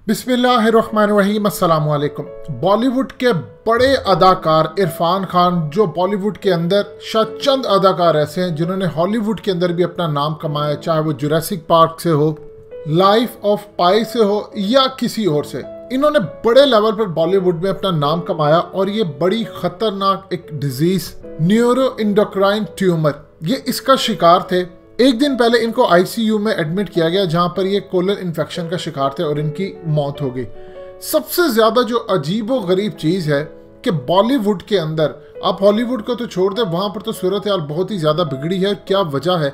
बिस्मिल्लाहिर्रहमानिर्रहीम, अस्सलाम वालेकुम। बॉलीवुड के बड़े अदाकार इरफान खान, जो बॉलीवुड के अंदर शायद चंद अदाकार ऐसे हैं जिन्होंने हॉलीवुड के अंदर भी अपना नाम कमाया, चाहे वो जुरासिक पार्क से हो, लाइफ ऑफ पाई से हो या किसी और से। इन्होंने बड़े लेवल पर बॉलीवुड में अपना नाम कमाया और ये बड़ी खतरनाक एक डिजीज न्यूरो इंडोक्राइन ट्यूमर, ये इसका शिकार थे। एक दिन पहले इनको आईसीयू में एडमिट किया गया जहां पर ये कोलन इन्फेक्शन का शिकार थे और इनकी मौत हो गई। सबसे ज्यादा जो अजीबो गरीब चीज है कि बॉलीवुड के अंदर, आप हॉलीवुड को तो छोड़ दें, वहां पर तो सूरत हाल बहुत ही ज्यादा बिगड़ी है। क्या वजह है,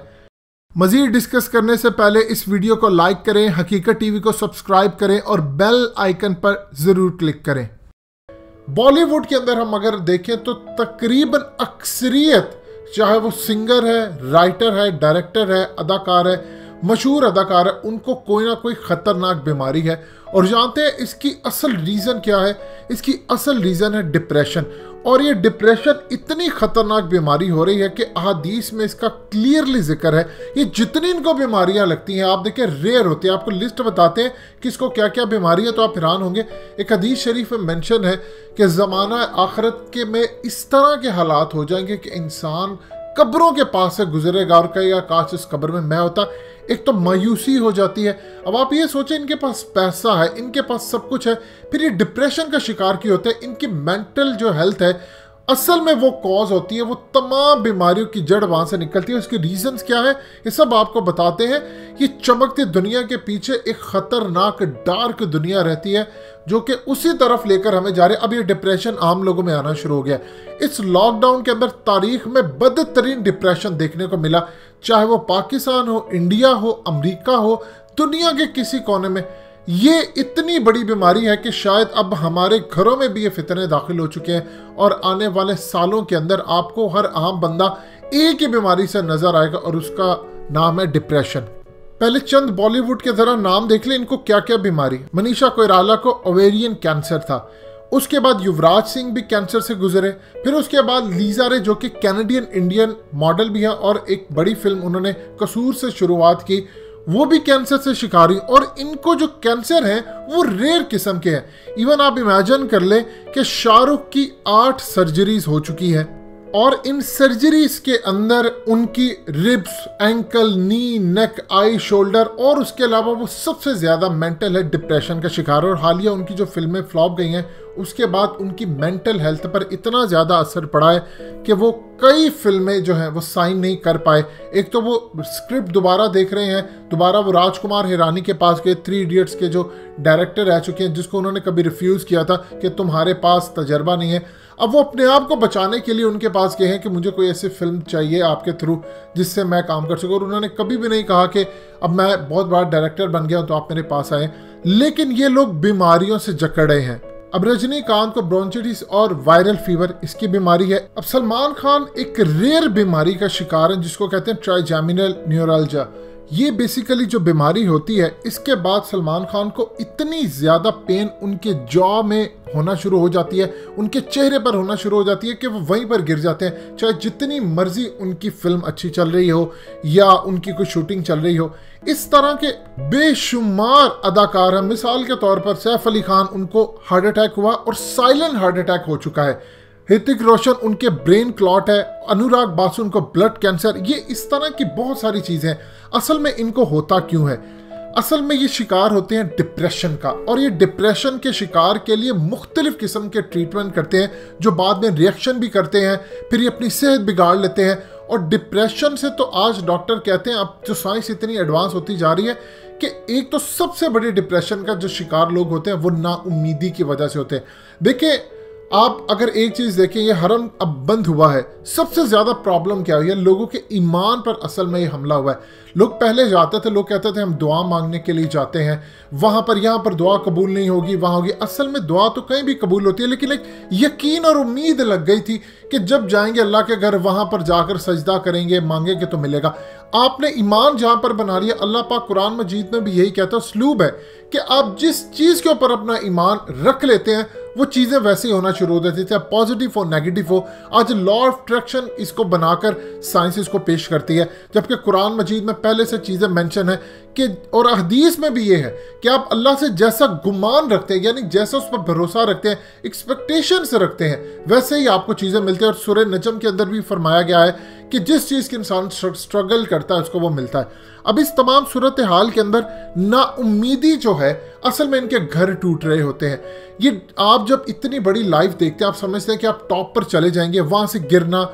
मजीद डिस्कस करने से पहले इस वीडियो को लाइक करें, हकीकत टीवी को सब्सक्राइब करें और बेल आइकन पर जरूर क्लिक करें। बॉलीवुड के अंदर हम अगर देखें तो तकरीबन अक्सरियत, चाहे वो सिंगर है, राइटर है, डायरेक्टर है, अदाकार है, मशहूर अदाकार है, उनको कोई ना कोई खतरनाक बीमारी है। और जानते हैं इसकी असल रीज़न क्या है? इसकी असल रीज़न है डिप्रेशन। और ये डिप्रेशन इतनी खतरनाक बीमारी हो रही है कि अहादीस में इसका क्लियरली जिक्र है। ये जितनी इनको बीमारियां लगती हैं, आप देखें रेयर होती है, आपको लिस्ट बताते हैं कि इसको क्या क्या बीमारी है तो आप हैरान होंगे। एक हदीस शरीफ में मेंशन है कि ज़माना आखिरत के में इस तरह के हालात हो जाएंगे कि इंसान कब्रों के पास से गुजरेगा और कहेगा काश इस कब्र में मैं होता। एक तो मायूसी हो जाती है। अब आप ये सोचें, इनके पास पैसा है, इनके पास सब कुछ है, फिर ये डिप्रेशन का शिकार क्यों होते हैं? इनकी मेंटल जो हेल्थ है, असल में वो कॉज होती है, वो तमाम बीमारियों की जड़ वहां से निकलती है। उसके रीजंस क्या है, ये सब आपको बताते हैं। ये चमकती दुनिया के पीछे एक खतरनाक डार्क दुनिया रहती है जो कि उसी तरफ लेकर हमें जा रहे हैं। अब ये डिप्रेशन आम लोगों में आना शुरू हो गया। इस लॉकडाउन के अंदर तारीख में बदतरीन डिप्रेशन देखने को मिला, चाहे वो पाकिस्तान हो, इंडिया हो, अमेरिका हो, दुनिया के किसी कोने में। ये इतनी बड़ी बीमारी है कि शायद अब हमारे घरों में भी ये फितने दाखिल हो चुके हैं और आने वाले सालों के अंदर आपको हर आम बंदा एक ही बीमारी से नजर आएगा और उसका नाम है डिप्रेशन। पहले चंद बॉलीवुड के जरा नाम देख ले, इनको क्या क्या बीमारी। मनीषा कोइराला को ओवेरियन कैंसर था। उसके बाद युवराज सिंह भी कैंसर से गुजरे। फिर उसके बाद लीजा रे, जो कि कैनेडियन इंडियन मॉडल भी है और एक बड़ी फिल्म उन्होंने कसूर से शुरुआत की, वो भी कैंसर से शिकार हुई। और इनको जो कैंसर है वो रेयर किस्म के हैं। इवन आप इमेजिन कर ले कि शाहरुख की 8 सर्जरीज हो चुकी है और इन सर्जरीज के अंदर उनकी रिब्स, एंकल, नी, नेक, आई, शोल्डर और उसके अलावा वो सबसे ज्यादा मेंटल हेल्थ डिप्रेशन का शिकार है। और हालिया उनकी जो फिल्में फ्लॉप गई हैं उसके बाद उनकी मेंटल हेल्थ पर इतना ज़्यादा असर पड़ा है कि वो कई फिल्में जो हैं वो साइन नहीं कर पाए। एक तो वो स्क्रिप्ट दोबारा देख रहे हैं, दोबारा वो राजकुमार हिरानी के पास गए, 3 इडियट्स के जो डायरेक्टर रह चुके हैं, जिसको उन्होंने कभी रिफ्यूज़ किया था कि तुम्हारे पास तजर्बा नहीं है। अब वो अपने आप को बचाने के लिए उनके पास गए हैं कि मुझे कोई ऐसी फिल्म चाहिए आपके थ्रू जिससे मैं काम कर सकूँ। और उन्होंने कभी भी नहीं कहा कि अब मैं बहुत बड़ा डायरेक्टर बन गया हूँ तो आप मेरे पास आए। लेकिन ये लोग बीमारियों से जकड़े हैं। अब रजनीकांत को ब्रोंचिटिस और वायरल फीवर, इसकी बीमारी है। अब सलमान खान एक रेयर बीमारी का शिकार है जिसको कहते हैं ट्राइजेमिनल न्यूरल्जिया। ये बेसिकली जो बीमारी होती है, इसके बाद सलमान खान को इतनी ज़्यादा पेन उनके जॉ में होना शुरू हो जाती है, उनके चेहरे पर होना शुरू हो जाती है कि वो वहीं पर गिर जाते हैं, चाहे जितनी मर्जी उनकी फिल्म अच्छी चल रही हो या उनकी कोई शूटिंग चल रही हो। इस तरह के बेशुमार अदाकार हैं। मिसाल के तौर पर सैफ अली खान, उनको हार्ट अटैक हुआ और साइलेंट हार्ट अटैक हो चुका है। ऋतिक रोशन, उनके ब्रेन क्लॉट है। अनुराग बासु, उनको ब्लड कैंसर। ये इस तरह की बहुत सारी चीज़ें। असल में इनको होता क्यों है? असल में ये शिकार होते हैं डिप्रेशन का, और ये डिप्रेशन के शिकार के लिए मुख्तलिफ किस्म के ट्रीटमेंट करते हैं जो बाद में रिएक्शन भी करते हैं, फिर ये अपनी सेहत बिगाड़ लेते हैं। और डिप्रेशन से तो आज डॉक्टर कहते हैं, अब जो साइंस इतनी एडवांस होती जा रही है कि एक तो सबसे बड़ी डिप्रेशन का जो शिकार लोग होते हैं वो नाउम्मीदी की वजह से होते हैं। देखिए, आप अगर एक चीज देखें, ये हरम अब बंद हुआ है, सबसे ज्यादा प्रॉब्लम क्या हुई है? लोगों के ईमान पर असल में ये हमला हुआ है। लोग पहले जाते थे, लोग कहते थे हम दुआ मांगने के लिए जाते हैं, वहां पर यहाँ पर दुआ कबूल नहीं होगी, वहां होगी। असल में दुआ तो कहीं भी कबूल होती है, लेकिन एक यकीन और उम्मीद लग गई थी कि जब जाएंगे अल्लाह के घर, वहां पर जाकर सजदा करेंगे, मांगेंगे तो मिलेगा। आपने ईमान जहां पर बना लिया, अल्लाह पाक कुरान मजीद में भी यही कहता है, उसलूब है कि आप जिस चीज के ऊपर अपना ईमान रख लेते हैं वो चीज़ें वैसे ही होना शुरू हो जाती थी, अब पॉजिटिव हो नेगेटिव हो। आज लॉ ऑफ अट्रैक्शन इसको बनाकर साइंस इसको पेश करती है, जबकि कुरान मजीद में पहले से चीज़ें मेंशन है कि, और हदीस में भी ये है कि आप अल्लाह से जैसा गुमान रखते हैं, यानी जैसा उस पर भरोसा रखते हैं, एक्सपेक्टेशंस रखते हैं, वैसे ही आपको चीज़ें मिलती हैं। और सूरह नजम के अंदर भी फरमाया गया है कि जिस चीज़ के इंसान स्ट्रगल करता है उसको वो मिलता है। अब इस तमाम सूरत हाल के अंदर नाउम्मीदी जो है, असल में इनके घर टूट रहे होते हैं। ये आप जब इतनी बड़ी लाइफ देखते हैं, आप समझते हैं कि आप टॉप पर चले जाएंगे, वहाँ से गिरना,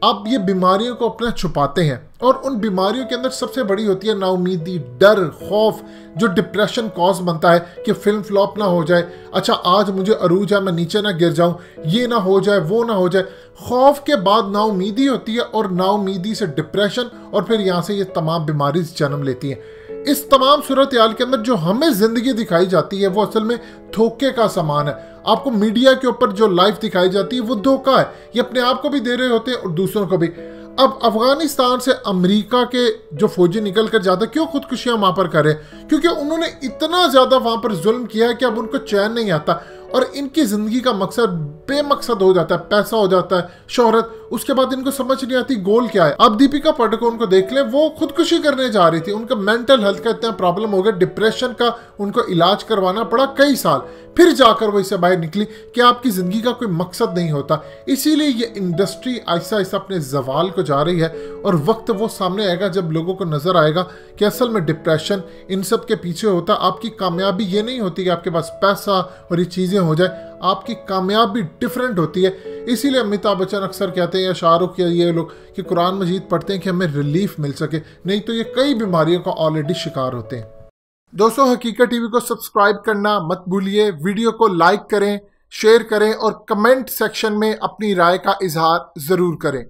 आप ये बीमारियों को अपना छुपाते हैं। और उन बीमारियों के अंदर सबसे बड़ी होती है नाउमीदी, डर, खौफ, जो डिप्रेशन कॉज बनता है कि फिल्म फ्लॉप ना हो जाए, अच्छा आज मुझे अरूज है, मैं नीचे ना गिर जाऊं, ये ना हो जाए, वो ना हो जाए। खौफ के बाद नाउमीदी होती है, और नाउमीदी से डिप्रेशन, और फिर यहाँ से ये तमाम बीमारी जन्म लेती हैं। इस तमाम सूरत हाल के अंदर जो हमें जिंदगी दिखाई जाती है वो असल में धोखे का सामान है। आपको मीडिया के ऊपर जो लाइफ दिखाई जाती है वो धोखा है, ये अपने आप को भी दे रहे होते हैं और दूसरों को भी। अब अफगानिस्तान से अमेरिका के जो फौजी निकल कर जाते, क्यों खुदकुशियां वहां पर करें? क्योंकि उन्होंने इतना ज्यादा वहां पर जुल्म किया है कि अब उनको चैन नहीं आता, और इनकी जिंदगी का मकसद बेमकसद हो जाता है, पैसा हो जाता है, शोहरत, उसके बाद इनको समझ नहीं आती गोल क्या है। अब दीपिका पादुकोण को देख ले, वो खुदकुशी करने जा रही थी, उनका मेंटल हेल्थ का इतना प्रॉब्लम हो गया, डिप्रेशन का उनको इलाज करवाना पड़ा कई साल, फिर जाकर वो इससे बाहर निकली कि आपकी जिंदगी का कोई मकसद नहीं होता। इसीलिए ये इंडस्ट्री आहिस्ता आहिस्ता अपने जवाल को जा रही है, और वक्त वो सामने आएगा जब लोगों को नजर आएगा कि असल में डिप्रेशन इन सब के पीछे होता। आपकी कामयाबी ये नहीं होती कि आपके पास पैसा और ये चीजें हो जाए, आपकी कामयाबी डिफरेंट होती है। इसीलिए अमिताभ बच्चन अक्सर कहते हैं, या शाहरुख, या ये लोग, कि कुरान मजीद पढ़ते हैं कि हमें रिलीफ मिल सके, नहीं तो ये कई बीमारियों का ऑलरेडी शिकार होते हैं। दोस्तों, हकीकत टीवी को सब्सक्राइब करना मत भूलिए, वीडियो को लाइक करें, शेयर करें, और कमेंट सेक्शन में अपनी राय का इजहार जरूर करें।